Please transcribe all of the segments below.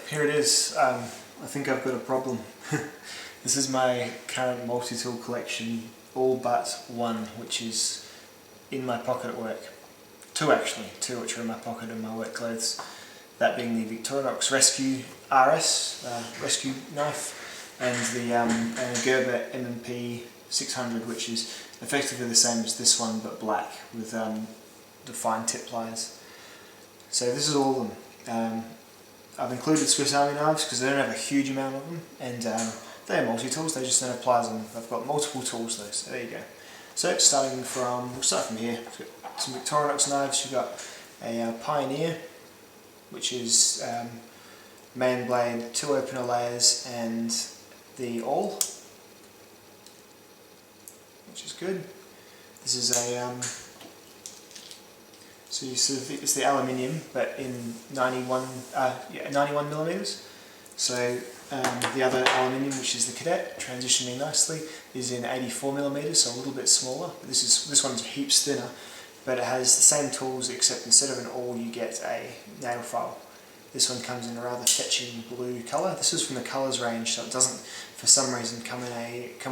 here it is. I think I've got a problem. This is my current multi-tool collection, all but one, which is in my pocket at work. Two actually, two which are in my pocket in my work clothes. That being the Victorinox Rescue RS, rescue knife, and the Gerber Mp 600, which is effectively the same as this one but black with defined tip pliers. So this is all of them. I've included Swiss Army knives because they don't have a huge amount of them, and they're multi-tools, they just don't have pliers on them. I've got multiple tools though, so there you go. So we'll start from here. We've got some Victorinox knives. You've got a Pioneer, which is main blade, 2 opener layers, and the awl, which is good. This is a so you sort of, it's the aluminium, but in 91 millimeters. So the other aluminium, which is the Cadet, transitioning nicely, is in 84 millimeters, so a little bit smaller. But this one's heaps thinner, but it has the same tools, except instead of an awl, you get a nail file. This one comes in a rather fetching blue colour. This is from the colours range, so it doesn't, for some reason, come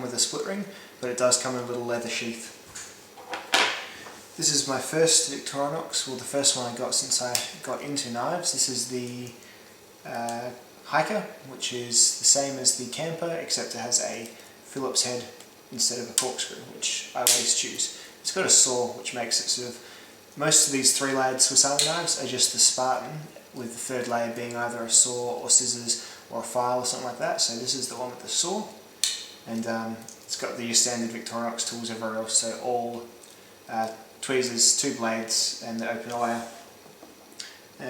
with a split ring, but it does come in a little leather sheath. This is my first Victorinox, well, the first one I got since I got into knives. This is the Hiker, which is the same as the Camper, except it has a Phillips head instead of a corkscrew, which I always choose. It's got a saw, which makes it sort of, most of these 3-layered Swiss Army knives are just the Spartan, with the third layer being either a saw or scissors or a file or something like that. So this is the one with the saw, and it's got the standard Victorinox tools everywhere else, so all tweezers, 2 blades, and the opener layer.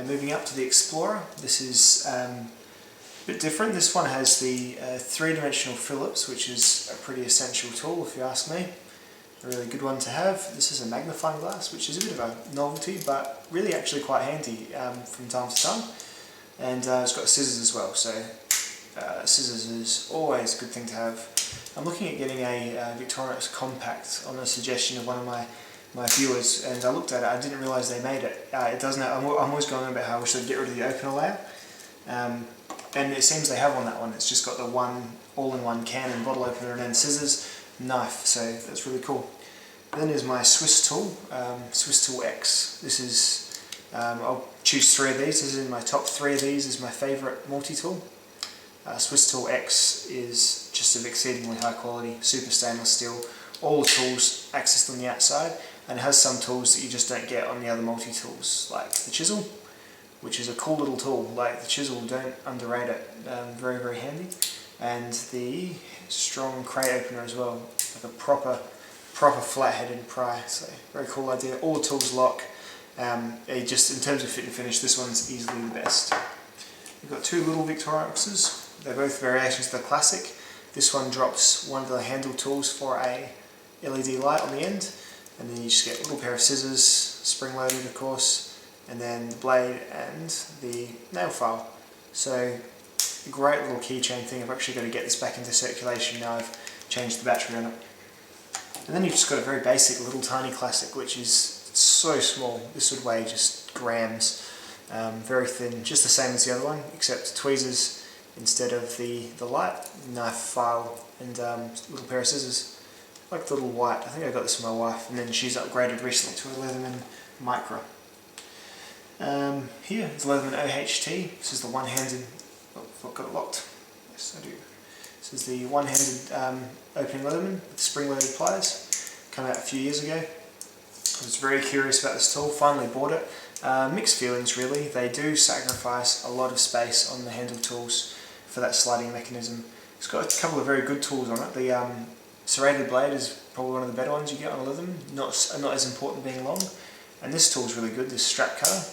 Moving up to the Explorer, this is a bit different. This one has the 3-dimensional Phillips, which is a pretty essential tool if you ask me. A really good one to have. This is a magnifying glass, which is a bit of a novelty, but really actually quite handy from time to time. And it's got scissors as well, so scissors is always a good thing to have. I'm looking at getting a Victorinox Compact on a suggestion of one of my viewers, and I looked at it, I didn't realise they made it. It doesn't have, I'm always going on about how I wish they'd get rid of the opener layer. And it seems they have on that one. It's just got the one all-in-one can and bottle opener and then scissors, knife, so that's really cool. Then there's my Swiss tool, Swiss Tool X. This is, I'll choose 3 of these. This is in my top 3 of these is my favourite multi-tool. Swiss Tool X is just of exceedingly high quality, super stainless steel, all the tools accessed on the outside, and it has some tools that you just don't get on the other multi-tools, like the chisel, which is a cool little tool. Like the chisel, don't underrate it, very very handy. And the strong crate opener as well, like a proper flat-headed pry, so very cool idea. All the tools lock. Just in terms of fit and finish, this one's easily the best. We've got 2 little Victorinoxes. They're both variations of the classic. This one drops one of the handle tools for a LED light on the end, and then you just get a little pair of scissors, spring-loaded of course, and then the blade and the nail file. So great little keychain thing. I've actually got to get this back into circulation now I've changed the battery on it. And then you've just got a very basic little tiny classic, which is so small. This would weigh just grams. Very thin, just the same as the other one, except tweezers instead of the light, knife, file, and a little pair of scissors. I like the little white. I think I got this from my wife, and then she's upgraded recently to a Leatherman Micro. Here is Leatherman OHT. This is the one-handed. Oh, I've got it locked. Yes, I do. This is the one-handed opening Leatherman with spring-loaded pliers. Came out a few years ago. I was very curious about this tool. Finally bought it. Mixed feelings really. They do sacrifice a lot of space on the handle tools for that sliding mechanism. It's got a couple of very good tools on it. The serrated blade is probably one of the better ones you get on a Leatherman. Not as important being long. And this tool's really good. This strap cutter.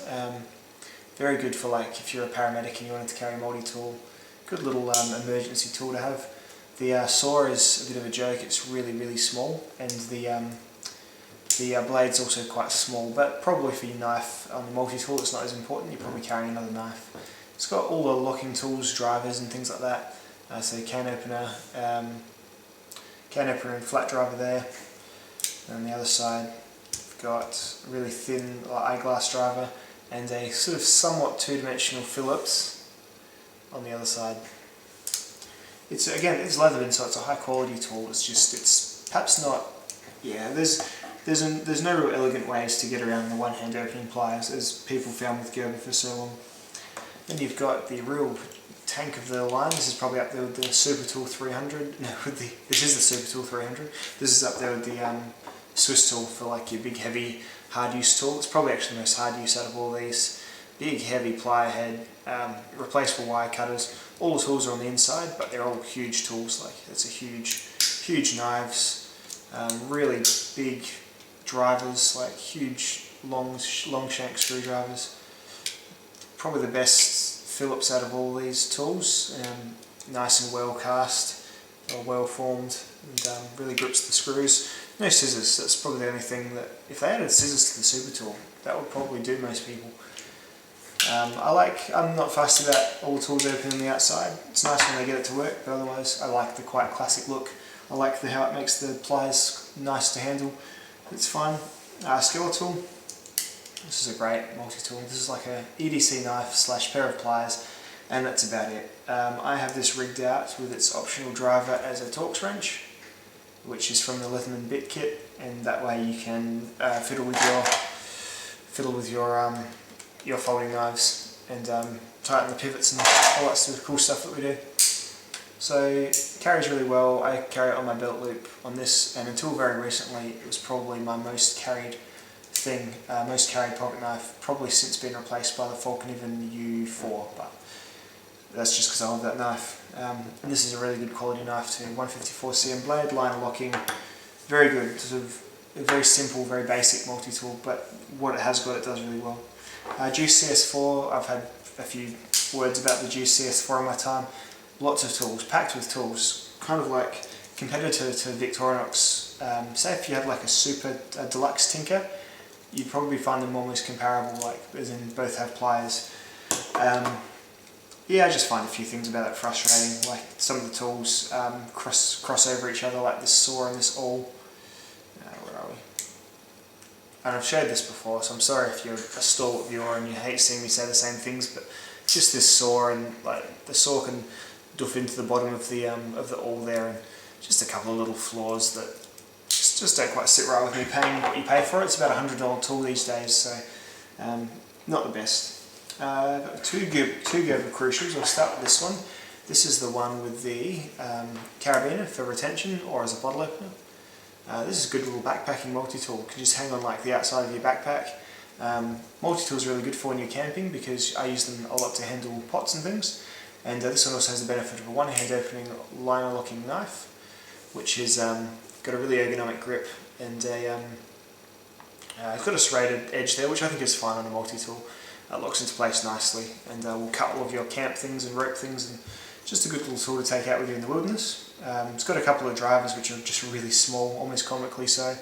Very good for like if you're a paramedic and you wanted to carry a multi-tool. Good little emergency tool to have. The saw is a bit of a joke. It's really really small, and the blade's also quite small, but probably for your knife on the multi-tool it's not as important. You're probably carrying another knife. It's got all the locking tools, drivers and things like that. So can opener and flat driver there. And on the other side we've got a really thin eyeglass driver and a sort of somewhat 2-dimensional Phillips. on the other side. It's Leatherman, so it's a high quality tool. It's perhaps not. Yeah, there's no real elegant ways to get around the one-hand opening pliers, as people found with Gerber for so long. Then you've got the real tank of the line. This is probably up there with the Supertool 300. No, this is the Supertool 300. This is up there with the Swiss tool for like your big, heavy, hard use tool. It's probably actually the most hard use out of all these. Big, heavy plier head, replaceable wire cutters. All the tools are on the inside, but they're all huge tools. Like it's a huge knives, really big drivers, like huge long shank screwdrivers. Probably the best Phillips out of all these tools. Nice and well cast, or well formed, and really grips the screws. No scissors. That's probably the only thing that, if they added scissors to the Super Tool, that would probably do most people. I'm not fussed about all the tools open on the outside. It's nice when they get it to work, but otherwise I like the quite classic look. I like how it makes the pliers nice to handle. It's fine. Skeletal. This is a great multi-tool. This is like a EDC knife / pair of pliers, and that's about it. I have this rigged out with its optional driver as a Torx wrench, which is from the Leatherman bit kit, and that way you can fiddle with your folding knives and tighten the pivots and all that sort of cool stuff that we do. So it carries really well. I carry it on my belt loop on this, and until very recently it was probably my most carried thing, most carried pocket knife, probably since being replaced by the Falcon U4, but that's just because I love that knife. And this is a really good quality knife too, 154cm blade, liner locking, very good, sort of a very simple, very basic multi-tool, but what it has got, it does really well. Juice CS4, I've had a few words about the Juice CS4 in my time. Lots of tools, packed with tools, kind of like competitor to Victorinox. Say if you had like a deluxe Tinker, you'd probably find them almost comparable, like as in both have pliers. Yeah, I just find a few things about it frustrating, like some of the tools cross over each other, like this saw and this awl. Where are we? And I've showed this before, so I'm sorry if you're a stalwart viewer and you hate seeing me say the same things, but just this saw, and like the saw can doof into the bottom of the awl there, and just a couple of little flaws that just don't quite sit right with me paying what you pay for it. It's about a $100 tool these days, so not the best. Two Gerber Crucials. I'll start with this one. This is the one with the carabiner for retention or as a bottle opener. This is a good little backpacking multi-tool. You can just hang on like the outside of your backpack. Multi-tool is really good for when you're camping because I use them a lot to handle pots and things. And this one also has the benefit of a one-hand opening liner locking knife, which is got a really ergonomic grip, and it's got a serrated edge there, which I think is fine on a multi-tool. It locks into place nicely, and will cut all of your camp things and rope things, and just a good little tool to take out with you in the wilderness. It's got a couple of drivers which are just really small, almost comically so.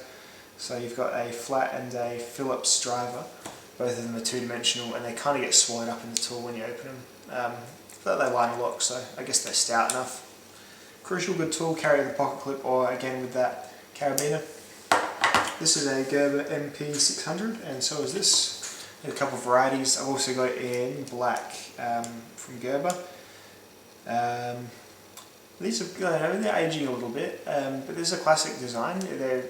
So you've got a flat and a Phillips driver. Both of them are two-dimensional, and they kind of get swallowed up in the tool when you open them. But they liner lock, so I guess they're stout enough. Crucial good tool, carry with a pocket clip or again with that carabiner. This is a Gerber Mp 600, and so is this. A couple of varieties. I've also got it in black from Gerber. These are they're aging a little bit, but there's a classic design. They're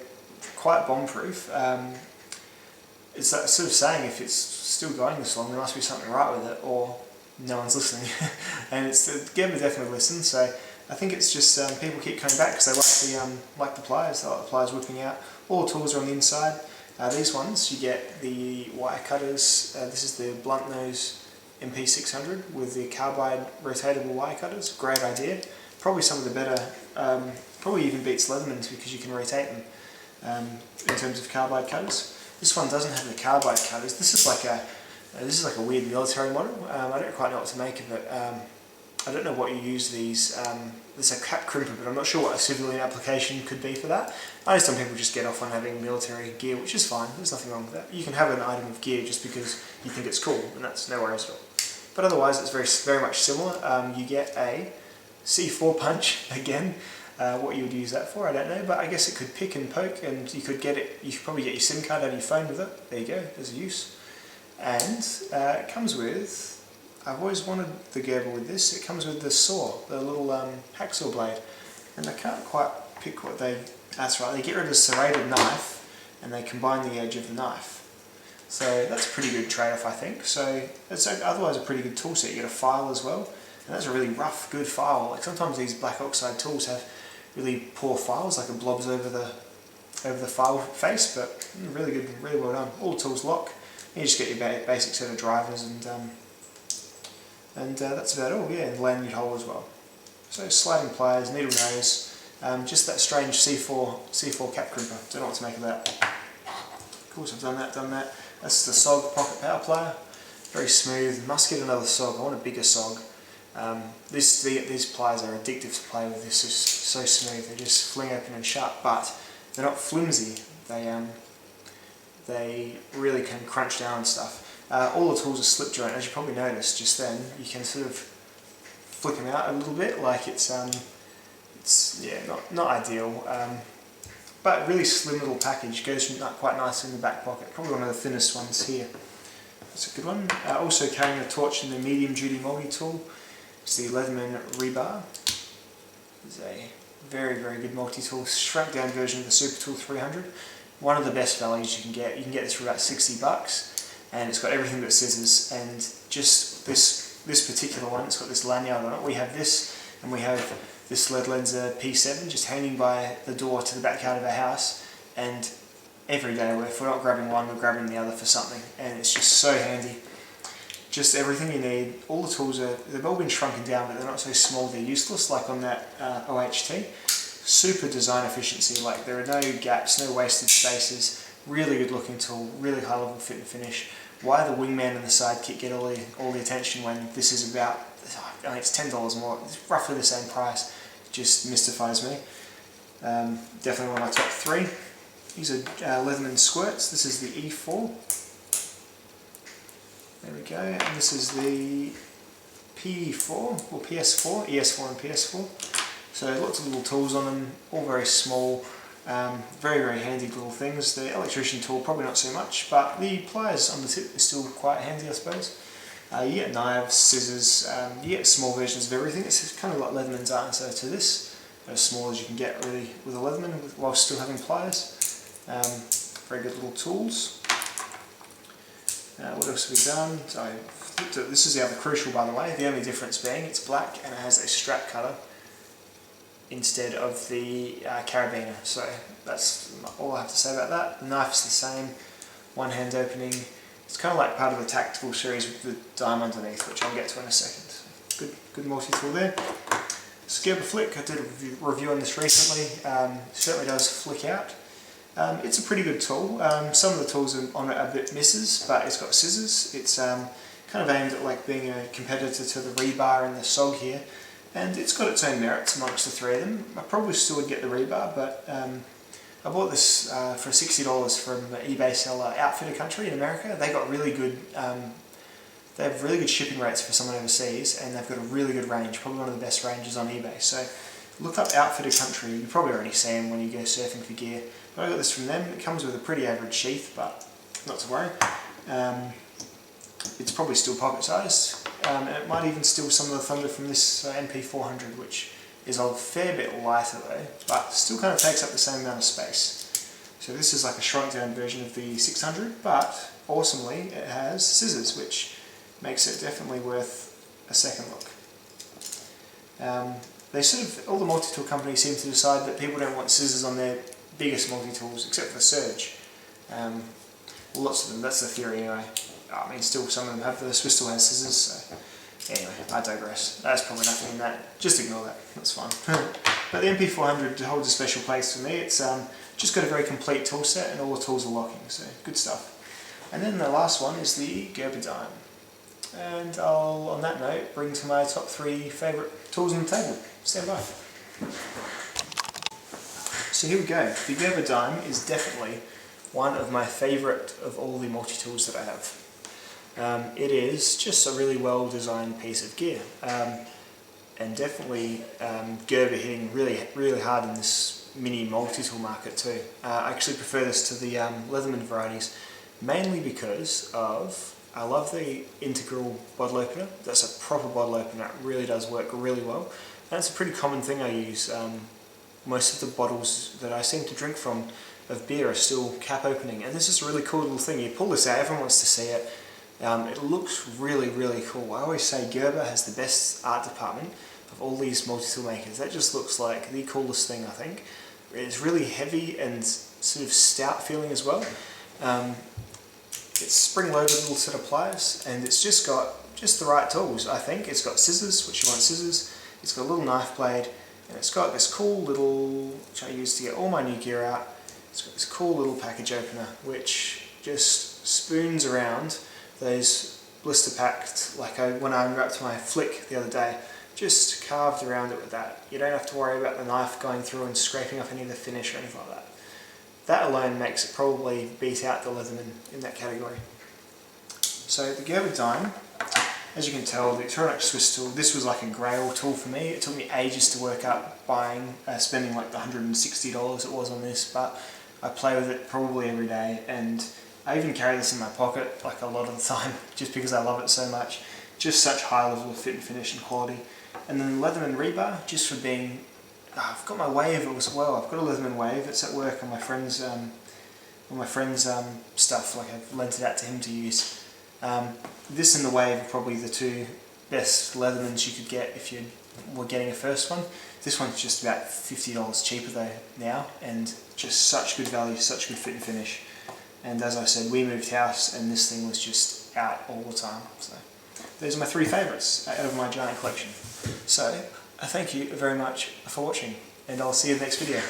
quite bomb-proof. It's that sort of saying, if it's still going this long, there must be something right with it, or no one's listening. And Gerber definitely listens. So I think it's just people keep coming back because they like the pliers. They like the pliers whipping out. All the tools are on the inside. These ones, you get the wire cutters. This is the blunt nose MP600 with the carbide rotatable wire cutters. Great idea. Probably some of the better, probably even beats Leatherman's because you can rotate them in terms of carbide cutters. This one doesn't have the carbide cutters. This is like a weird military model. I don't quite know what to make of it. I don't know what you use these. There's a cap crimper, but I'm not sure what a civilian application could be for that. I know some people just get off on having military gear, which is fine. There's nothing wrong with that. You can have an item of gear just because you think it's cool, and that's no worries at all. But otherwise, it's very much similar. You get a C4 punch again. What you would use that for, I don't know, but I guess it could pick and poke, and you could probably get your SIM card out of your phone with it. There you go. There's a use. And it comes with I've always wanted the Gerber with this. It comes with the saw, the little hacksaw blade, and I can't quite pick what that's right, they get rid of the serrated knife and they combine the edge of the knife. So that's a pretty good trade-off, I think. So it's otherwise a pretty good tool set. You get a file as well, and that's a really rough, good file. Like sometimes these black oxide tools have really poor files, like it blobs over the file face, but really good, really well done. All the tools lock. You just get your basic set of drivers, and that's about all. Yeah, and lanyard hole as well. So sliding pliers, needle nose, just that strange C4 cap crimper. Don't know what to make of that. Of course, I've done that. That's the SOG pocket power plier. Very smooth. Must get another SOG. I want a bigger SOG. These pliers are addictive to play with. This is so smooth. They just fling open and shut, but they're not flimsy. They really can crunch down and stuff. All the tools are slip joint, as you probably noticed just then. You can sort of flick them out a little bit, like it's yeah, not ideal. But really slim little package, goes quite nice in the back pocket. Probably one of the thinnest ones here. That's a good one. Also carrying a torch in the medium duty multi-tool. It's the Leatherman Rebound. It's a very, very good multi-tool, shrunk down version of the Super Tool 300. One of the best values you can get. You can get this for about $60, and it's got everything but scissors. And just this particular one, it's got this lanyard on it. We have this, and we have this lead lenser P7 just hanging by the door to the backyard of our house, and every day if we're not grabbing one, we're grabbing the other for something, and it's just so handy. Just everything you need. All the tools they've all been shrunken down, but they're not so small they're useless, like on that OHT. Super design efficiency, like there are no gaps, no wasted spaces. Really good looking tool, really high level fit and finish. Why the wingman and the sidekick get all the attention when this is about, I mean, it's $10 more, it's roughly the same price, just mystifies me. Definitely one of my top three. These are Leatherman squirts. This is the E4. There we go, and this is the P4, or PS4, ES4 and PS4. So lots of little tools on them, all very small, very, very handy little things. The electrician tool, probably not so much, but the pliers on the tip are still quite handy, I suppose. You get knives, scissors, you get small versions of everything. It's kind of like Leatherman's answer to this, as small as you can get really with a Leatherman while still having pliers. Very good little tools. What else have we done? So this is the other crucial, by the way, the only difference being it's black and it has a strap cutter instead of the carabiner. So that's all I have to say about that. The knife's the same, one hand opening. It's kind of like part of the tactical series with the dime underneath, which I'll get to in a second. Good multi-tool there. Gerber flick, I did a review on this recently. Certainly does flick out. It's a pretty good tool. Some of the tools on it are a bit misses, but it's got scissors. It's kind of aimed at like being a competitor to the rebar and the SOG here, and it's got its own merits amongst the three of them. I probably still would get the rebar, but I bought this for $60 from eBay seller Outfitter Country in America. They got really good. They have really good shipping rates for someone overseas, and they've got a really good range, probably one of the best ranges on eBay. So look up Outfitter Country. You probably already see them when you go surfing for gear. But I got this from them. It comes with a pretty average sheath, but not to worry. It's probably still pocket sized, and it might even steal some of the thunder from this MP400, which is a fair bit lighter though, but still kind of takes up the same amount of space. So this is like a shrunk down version of the 600, but awesomely it has scissors, which makes it definitely worth a second look. They sort of, all the multi-tool companies seem to decide that people don't want scissors on their biggest multi-tools, except for Surge. Well, lots of them, that's the theory anyway. I mean, still some of them have, the Swiss tool has scissors, so anyway, I digress. There's probably nothing in that, just ignore that, that's fine. But the MP400 holds a special place for me. It's just got a very complete tool set and all the tools are locking, so good stuff. And then the last one is the Gerber dime. And I'll, on that note, bring to my top three favourite tools on the table. Stand by. So here we go. The Gerber dime is definitely one of my favourite of all the multi-tools that I have. It is just a really well designed piece of gear, and definitely Gerber hitting really hard in this mini multi-tool market too. I actually prefer this to the Leatherman varieties, mainly because of I love the integral bottle opener. That's a proper bottle opener. It really does work really well. And it's a pretty common thing I use. Most of the bottles that I seem to drink from of beer are still cap opening, and this is a really cool little thing. You pull this out, everyone wants to see it. It looks really, really cool. I always say Gerber has the best art department of all these multi-tool makers. That just looks like the coolest thing, I think. It's really heavy and sort of stout feeling as well. It's spring-loaded little set of pliers, and it's just got just the right tools, I think. It's got scissors, which you want scissors. It's got a little knife blade, and it's got this cool little, which I use to get all my new gear out. It's got this cool little package opener, which just spoons around those blister packed, like when I unwrapped my flick the other day, just carved around it with that. You don't have to worry about the knife going through and scraping off any of the finish or anything like that. That alone makes it probably beat out the Leatherman in that category. So the Gerber Dime, as you can tell, the Victorinox Swiss tool, this was like a grail tool for me. It took me ages to work up spending like the $160 it was on this, but I play with it probably every day, and I even carry this in my pocket like a lot of the time just because I love it so much. Just such high level of fit and finish and quality. And then the Leatherman Rebar, just for being, I've got my wave as well. I've got a Leatherman wave. It's at work on my friend's stuff. Like I've lent it out to him to use. This and the wave are probably the two best Leathermans you could get if you were getting a first one. This one's just about $50 cheaper though now, and just such good value, such good fit and finish. And as I said, we moved house and this thing was just out all the time. So those are my three favourites out of my giant collection. So I thank you very much for watching, and I'll see you in the next video.